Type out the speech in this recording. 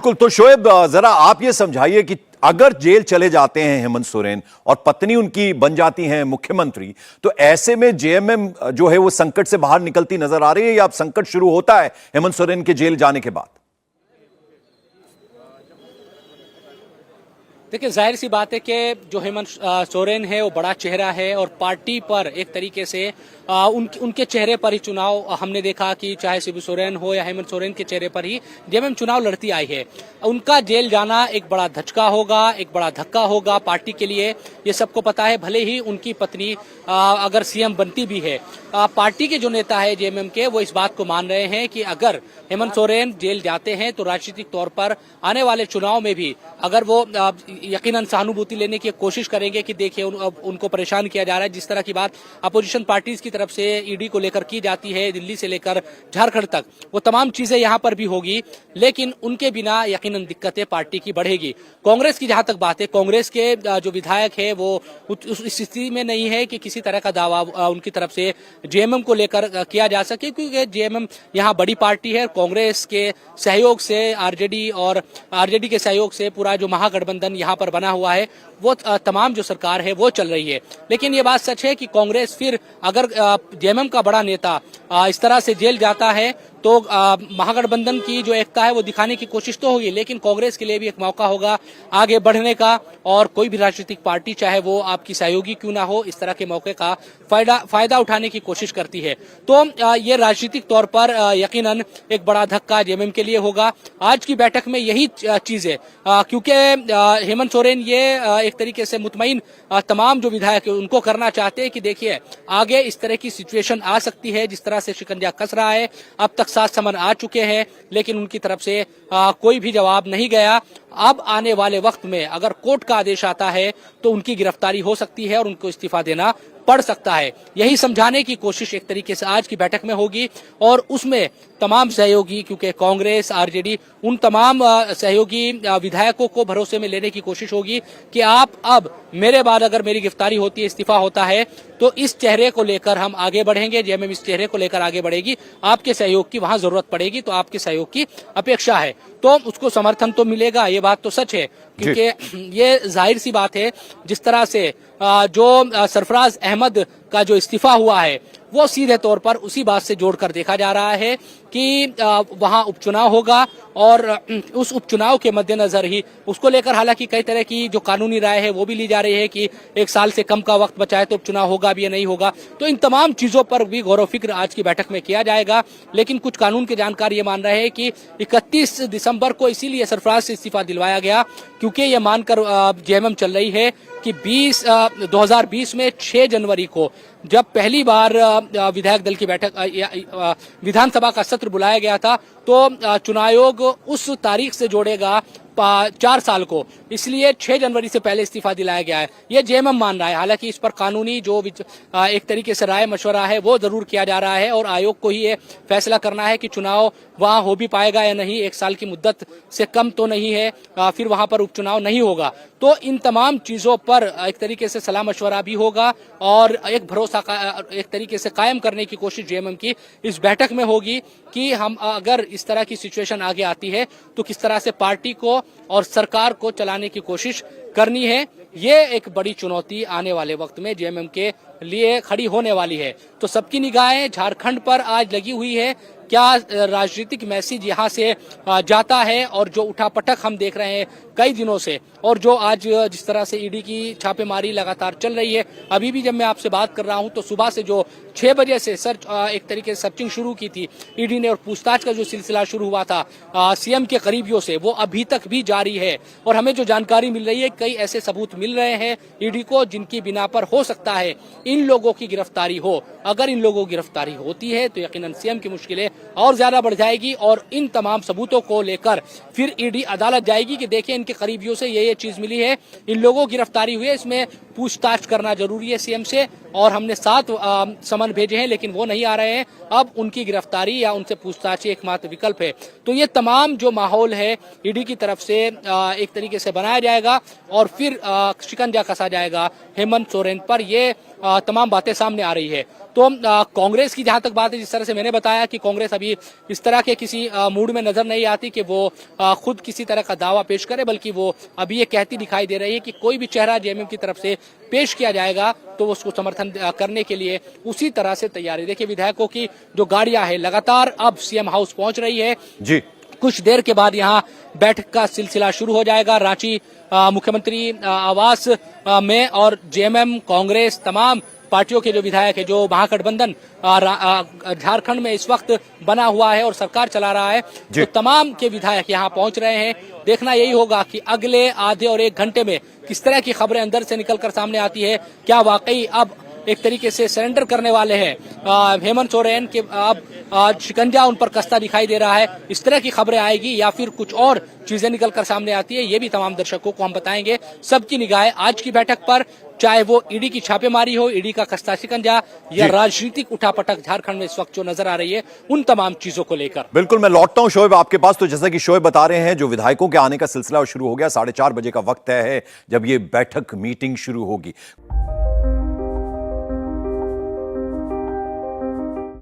बिल्कुल। तो शोएब, जरा आप ये समझाइए कि अगर जेल चले जाते हैं हेमंत सोरेन और पत्नी उनकी बन जाती हैं मुख्यमंत्री, तो ऐसे में जेएमएम जो है वो संकट से बाहर निकलती नजर आ रही है, या अब संकट शुरू होता है हेमंत सोरेन के जेल जाने के बाद? देखिए, जाहिर सी बात है कि जो हेमंत सोरेन है वो बड़ा चेहरा है और पार्टी पर एक तरीके से उनके चेहरे पर ही चुनाव हमने देखा कि चाहे शिबू सोरेन हो या हेमंत सोरेन के चेहरे पर ही जेएमएम चुनाव लड़ती आई है। उनका जेल जाना एक बड़ा धचका होगा, एक बड़ा धक्का होगा पार्टी के लिए, ये सबको पता है। भले ही उनकी पत्नी अगर सीएम बनती भी है, पार्टी के जो नेता है जेएमएम के, वो इस बात को मान रहे हैं कि अगर हेमंत सोरेन जेल जाते हैं तो राजनीतिक तौर पर आने वाले चुनाव में भी अगर वो यकीनन सहानुभूति लेने की कोशिश करेंगे कि देखिए उनको परेशान किया जा रहा है। जिस तरह की बात अपोजिशन पार्टीज की तरफ से ईडी को लेकर की जाती है, दिल्ली से लेकर झारखंड तक, वो तमाम चीजें यहाँ पर भी होगी, लेकिन उनके बिना यकीनन दिक्कतें पार्टी की बढ़ेगी। कांग्रेस की जहां तक बात है, कांग्रेस के जो विधायक है वो उस स्थिति में नहीं है कि किसी तरह का दावा उनकी तरफ से जेएमएम को लेकर किया जा सके, क्योंकि जेएमएम यहाँ बड़ी पार्टी है। कांग्रेस के सहयोग से आरजेडी के सहयोग से पूरा जो महागठबंधन यहाँ पर बना हुआ है, वो तमाम जो सरकार है वो चल रही है। लेकिन ये बात सच है कि कांग्रेस फिर अगर जेएमएम का बड़ा नेता इस तरह से जेल जाता है तो महागठबंधन की जो एकता है वो दिखाने की कोशिश तो होगी, लेकिन कांग्रेस के लिए भी एक मौका होगा आगे बढ़ने का। और कोई भी राजनीतिक पार्टी, चाहे वो आपकी सहयोगी क्यों ना हो, इस तरह के मौके का फायदा उठाने की कोशिश करती है। तो ये राजनीतिक तौर पर यकीनन एक बड़ा धक्का जेएमएम के लिए होगा। आज की बैठक में यही चीज है, क्योंकि हेमंत सोरेन ये एक तरीके से मुतमईन तमाम जो विधायक है उनको करना चाहते हैं कि देखिए आगे इस तरह की सिचुएशन आ सकती है, जिस तरह से शिकंजा कस रहा है। अब तक 7 समन आ चुके हैं, लेकिन उनकी तरफ से कोई भी जवाब नहीं गया। अब आने वाले वक्त में अगर कोर्ट का आदेश आता है तो उनकी गिरफ्तारी हो सकती है और उनको इस्तीफा देना पड़ सकता है। यही समझाने की कोशिश एक तरीके से आज की बैठक में होगी, और उसमें तमाम सहयोगी, क्योंकि कांग्रेस, आरजेडी, उन तमाम सहयोगी विधायकों को भरोसे में लेने की कोशिश होगी कि आप अब मेरे बाद अगर मेरी गिरफ्तारी होती है, इस्तीफा होता है, तो इस चेहरे को लेकर हम आगे बढ़ेंगे, जेएमएम इस चेहरे को लेकर आगे बढ़ेगी, आपके सहयोग की वहां जरूरत पड़ेगी, तो आपके सहयोग की अपेक्षा है, तो उसको समर्थन तो मिलेगा। ये बात तो सच है, क्योंकि ये जाहिर सी बात है, जिस तरह से जो सरफराज अहमद का जो इस्तीफा हुआ है वो सीधे तौर पर उसी बात से जोड़कर देखा जा रहा है कि वहां उपचुनाव होगा, और उस उपचुनाव के मद्देनजर ही उसको लेकर हालांकि कई तरह की जो कानूनी राय है वो भी ली जा रही है कि 1 साल से कम का वक्त बचा है तो उपचुनाव होगा भी या नहीं होगा। तो इन तमाम चीजों पर भी गौर फिक्र आज की बैठक में किया जाएगा। लेकिन कुछ कानून के जानकार ये मान रहे हैं कि 31 दिसंबर को इसीलिए सरफराज से इस्तीफा दिलवाया गया, क्योंकि ये मानकर जेएमएम चल रही है कि 2020 में 6 जनवरी को जब पहली बार विधायक दल की बैठक विधानसभा का सत्र बुलाया गया था, तो चुनाव आयोग उस तारीख से जोड़ेगा 4 साल को, इसलिए 6 जनवरी से पहले इस्तीफा दिलाया गया है। ये जेएमएम मान रहा है। हालांकि इस पर कानूनी जो एक तरीके से राय मशवरा है वो जरूर किया जा रहा है, और आयोग को ही ये फैसला करना है कि चुनाव वहां हो भी पाएगा या नहीं। 1 साल की मुद्दत से कम तो नहीं है, फिर वहां पर उपचुनाव नहीं होगा। तो इन तमाम चीजों पर एक तरीके से सलाह मशवरा भी होगा, और एक भरोसा एक तरीके से कायम करने की कोशिश जेएमएम की इस बैठक में होगी कि हम अगर इस तरह की सिचुएशन आगे आती है तो किस तरह से पार्टी को और सरकार को चलाने की कोशिश करनी है। ये एक बड़ी चुनौती आने वाले वक्त में जेएमएम के लिए खड़ी होने वाली है। तो सबकी निगाहें झारखंड पर आज लगी हुई है। क्या राजनीतिक मैसेज यहाँ से जाता है, और जो उठापटक हम देख रहे हैं कई दिनों से, और जो आज जिस तरह से ईडी की छापेमारी लगातार चल रही है, अभी भी जब मैं आपसे बात कर रहा हूँ तो सुबह से जो 6 बजे से एक तरीके से सर्चिंग शुरू की थी ईडी ने, और पूछताछ का जो सिलसिला शुरू हुआ था सीएम के करीबियों से, वो अभी तक भी जारी है। और हमें जो जानकारी मिल रही है, कई ऐसे सबूत मिल रहे हैं ईडी को जिनकी बिना पर हो सकता है इन लोगों की गिरफ्तारी हो। अगर इन लोगों की गिरफ्तारी होती है तो यकीनन सीएम की मुश्किलें और ज्यादा बढ़ जाएगी, और इन तमाम सबूतों को लेकर फिर ईडी अदालत जाएगी कि देखिए इनके करीबियों से ये चीज मिली है, इन लोगों की गिरफ्तारी हुई है, इसमें पूछताछ करना जरूरी है सीएम से, और हमने 7 समन भेजे हैं लेकिन वो नहीं आ रहे हैं, अब उनकी गिरफ्तारी या उनसे पूछताछ ही एकमात्र विकल्प है। तो ये तमाम जो माहौल है ईडी की तरफ से एक तरीके से बनाया जाएगा, और फिर शिकंजा कसा जाएगा हेमंत सोरेन पर। ये तमाम बातें सामने आ रही है। तो कांग्रेस की जहां तक बात है, जिस तरह से मैंने बताया कि कांग्रेस अभी इस तरह के किसी मूड में नजर नहीं आती कि वो खुद किसी तरह का दावा पेश करे, बल्कि वो अभी ये कहती दिखाई दे रही है कि कोई भी चेहरा जेएमएम की तरफ से पेश किया जाएगा तो उसको समर्थन करने के लिए उसी तरह से तैयारी। देखिए विधायकों की जो गाड़ियां है लगातार अब सीएम हाउस पहुंच रही है जी। कुछ देर के बाद यहाँ बैठक का सिलसिला शुरू हो जाएगा। रांची मुख्यमंत्री आवास में और जेएमएम कांग्रेस तमाम पार्टियों के जो विधायक है, जो महागठबंधन झारखंड में इस वक्त बना हुआ है और सरकार चला रहा है, तो तमाम के विधायक यहाँ पहुंच रहे हैं। देखना यही होगा कि अगले आधे और एक घंटे में किस तरह की खबरें अंदर से निकलकर सामने आती है। क्या वाकई अब एक तरीके से सरेंडर करने वाले हैं हेमंत सोरेन के, अब शिकंजा उन पर कसता दिखाई दे रहा है, इस तरह की खबरें आएगी या फिर कुछ और चीजें निकलकर सामने आती है, ये भी तमाम दर्शकों को हम बताएंगे। सबकी निगाहें आज की बैठक पर, चाहे वो ईडी की छापेमारी हो, ईडी का कस्ता शिकंजा या राजनीतिक उठापटक झारखंड में इस वक्त जो नजर आ रही है, उन तमाम चीजों को लेकर। बिल्कुल, मैं लौटता हूं शोएब आपके पास। तो जैसा कि शोएब बता रहे हैं, जो विधायकों के आने का सिलसिला शुरू हो गया, 4:30 बजे का वक्त है जब ये बैठक मीटिंग शुरू होगी।